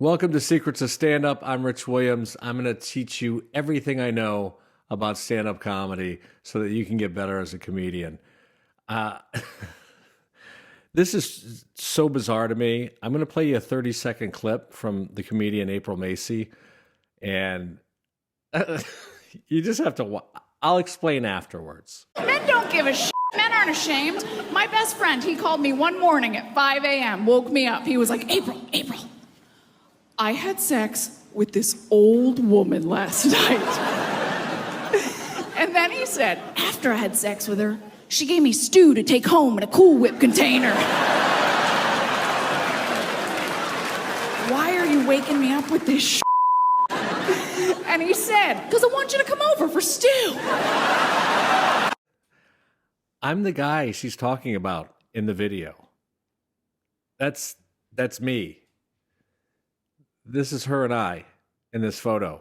Welcome to Secrets of Stand-Up. I'm Rich Williams. I'm going to teach you everything I know about stand-up comedy so that you can get better as a comedian. This is so bizarre to me. I'm going to play you a 30-second clip from the comedian April Macy, and you just have to I'll explain afterwards. Men don't give a shit. Men aren't ashamed. My best friend, he called me one morning at 5 a.m., woke me up. He was like, April, I had sex with this old woman last night. And then he said, after I had sex with her, she gave me stew to take home in a Cool Whip container. Why are you waking me up with this shit? And he said, because I want you to come over for stew. I'm the guy she's talking about in the video. That's me. This is her and I in this photo.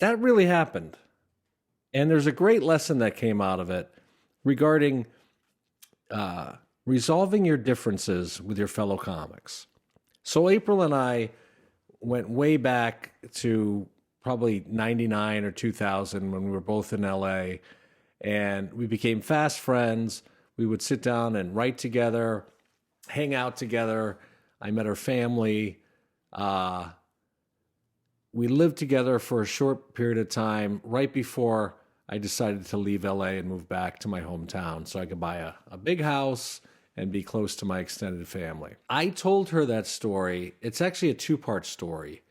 That really happened. And there's a great lesson that came out of it regarding resolving your differences with your fellow comics. So April and I went way back to probably 99 or 2000 when we were both in LA, and we became fast friends. We would sit down and write together, hang out together. I met her family. We lived together for a short period of time right before I decided to leave LA and move back to my hometown so I could buy a big house and be close to my extended family. I told her that story. It's actually a two-part story.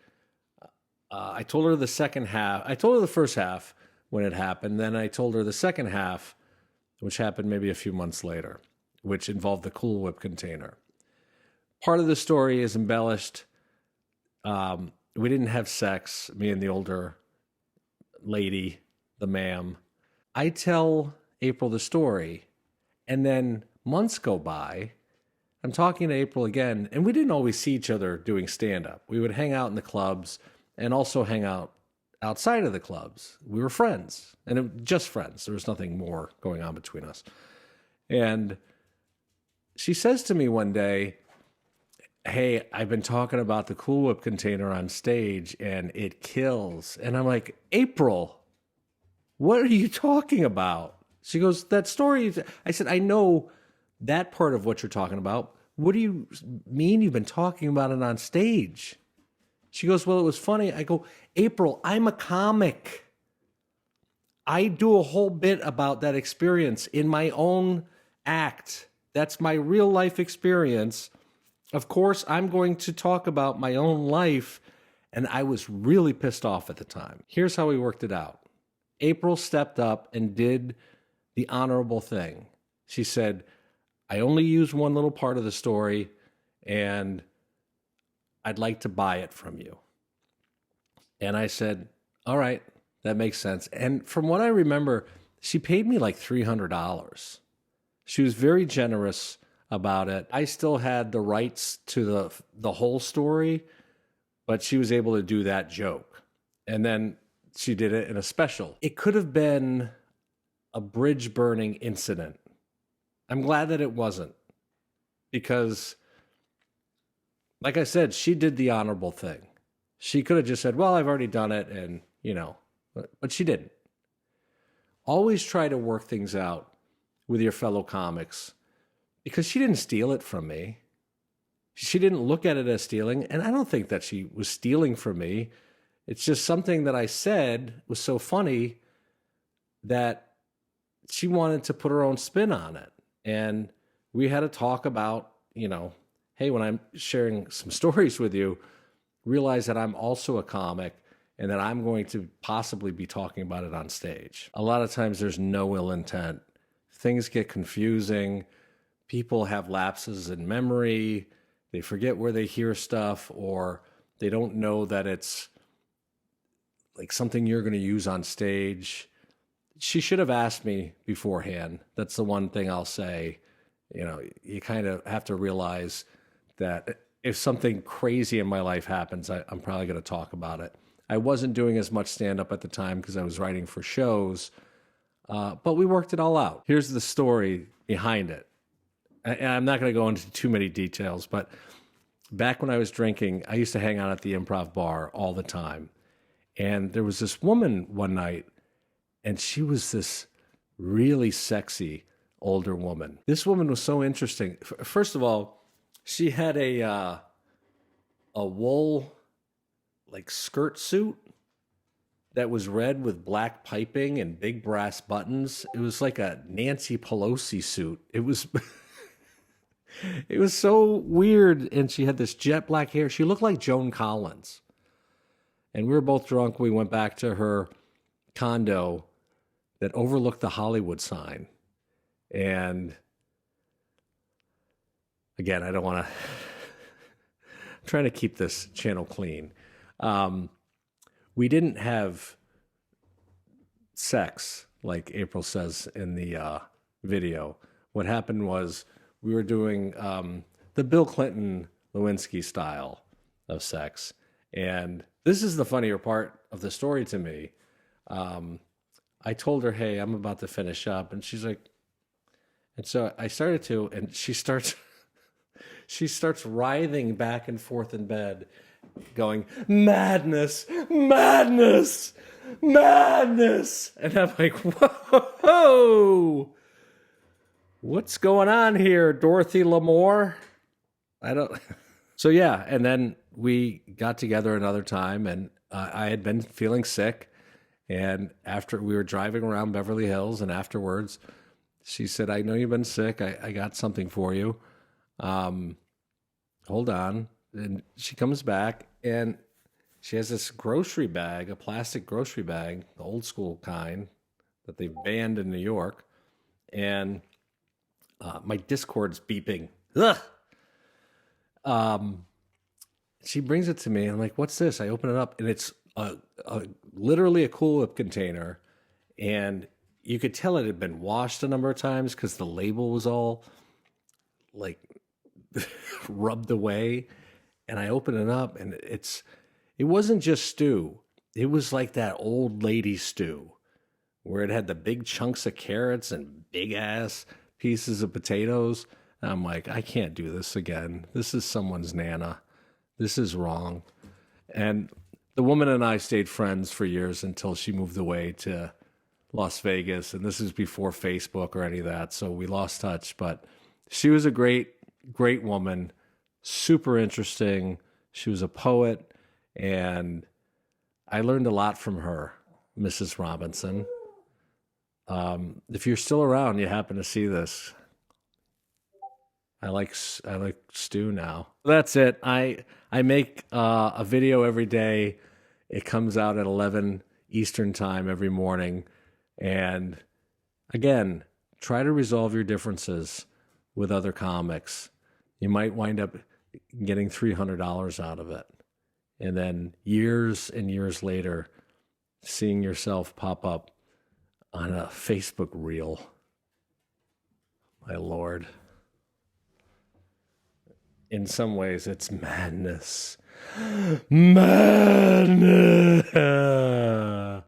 I told her the second half. I told her the first half when it happened. Then I told her the second half, which happened maybe a few months later, which involved the Cool Whip container. Part of the story is embellished. We didn't have sex, me and the older lady, the ma'am. I tell April the story, and then months go by. I'm talking to April again, and we didn't always see each other doing stand-up. We would hang out in the clubs and also hang out outside of the clubs. We were friends, and just friends. There was nothing more going on between us. And she says to me one day, hey, I've been talking about the Cool Whip container on stage, and it kills. And I'm like, April, what are you talking about? She goes, that story. I said, I know that part of what you're talking about. What do you mean you've been talking about it on stage? She goes, well, it was funny. I go, April, I'm a comic. I do a whole bit about that experience in my own act. That's my real life experience. Of course, I'm going to talk about my own life, and I was really pissed off at the time. Here's how we worked it out. April stepped up and did the honorable thing. She said, I only use one little part of the story, and I'd like to buy it from you. And I said, all right, that makes sense. And from what I remember, she paid me like $300. She was very generous about it. I still had the rights to the whole story, but she was able to do that joke. And then she did it in a special. It could have been a bridge burning incident. I'm glad that it wasn't, because like I said, she did the honorable thing. She could have just said, well, I've already done it, and but she didn't. Always try to work things out with your fellow comics, because she didn't steal it from me. She didn't look at it as stealing, and I don't think that she was stealing from me. It's just something that I said was so funny that she wanted to put her own spin on it. And we had to talk about, hey, when I'm sharing some stories with you, realize that I'm also a comic and that I'm going to possibly be talking about it on stage. A lot of times there's no ill intent. Things get confusing. People have lapses in memory. They forget where they hear stuff, or they don't know that it's like something you're going to use on stage. She should have asked me beforehand. That's the one thing I'll say. You kind of have to realize that if something crazy in my life happens, I'm probably going to talk about it. I wasn't doing as much stand-up at the time because I was writing for shows, but we worked it all out. Here's the story behind it. And I'm not going to go into too many details, but back when I was drinking, I used to hang out at the Improv bar all the time. And there was this woman one night, and she was this really sexy older woman. This woman was so interesting. First of all, she had a wool like skirt suit that was red with black piping and big brass buttons. It was like a Nancy Pelosi suit. It was it was so weird. And she had this jet black hair. She looked like Joan Collins. And we were both drunk. We went back to her condo that overlooked the Hollywood sign. And again, I don't want to, I'm trying to keep this channel clean. We didn't have sex, like April says in the video. What happened was we were doing the Bill Clinton Lewinsky style of sex. And this is the funnier part of the story to me. I told her, hey, I'm about to finish up. And she's like, and so I started to, and she starts writhing back and forth in bed, going, madness, madness, madness. And I'm like, whoa, what's going on here, Dorothy Lamour? I don't. So yeah, and then we got together another time, and I had been feeling sick. And after we were driving around Beverly Hills, and afterwards, she said, I know you've been sick. I got something for you. Hold on. And she comes back, and she has this grocery bag, a plastic grocery bag, the old school kind that they've banned in New York. And my Discord's beeping. Ugh! She brings it to me, and I'm like, what's this? I open it up, and it's literally a Cool Whip container. And you could tell it had been washed a number of times because the label was all like rubbed away. And I open it up, and it wasn't just stew. It was like that old lady stew where it had the big chunks of carrots and big ass pieces of potatoes. And I'm like, I can't do this again. This is someone's Nana. This is wrong. And the woman and I stayed friends for years until she moved away to Las Vegas. And this is before Facebook or any of that. So we lost touch. But she was a great, great woman. Super interesting. She was a poet. And I learned a lot from her, Mrs. Robinson. If you're still around, you happen to see this, I like stew now. That's it. I make a video every day. It comes out at 11 Eastern time every morning. And again, try to resolve your differences with other comics. You might wind up getting $300 out of it. And then years and years later, seeing yourself pop up on a Facebook reel. My Lord. In some ways, it's madness. Madness.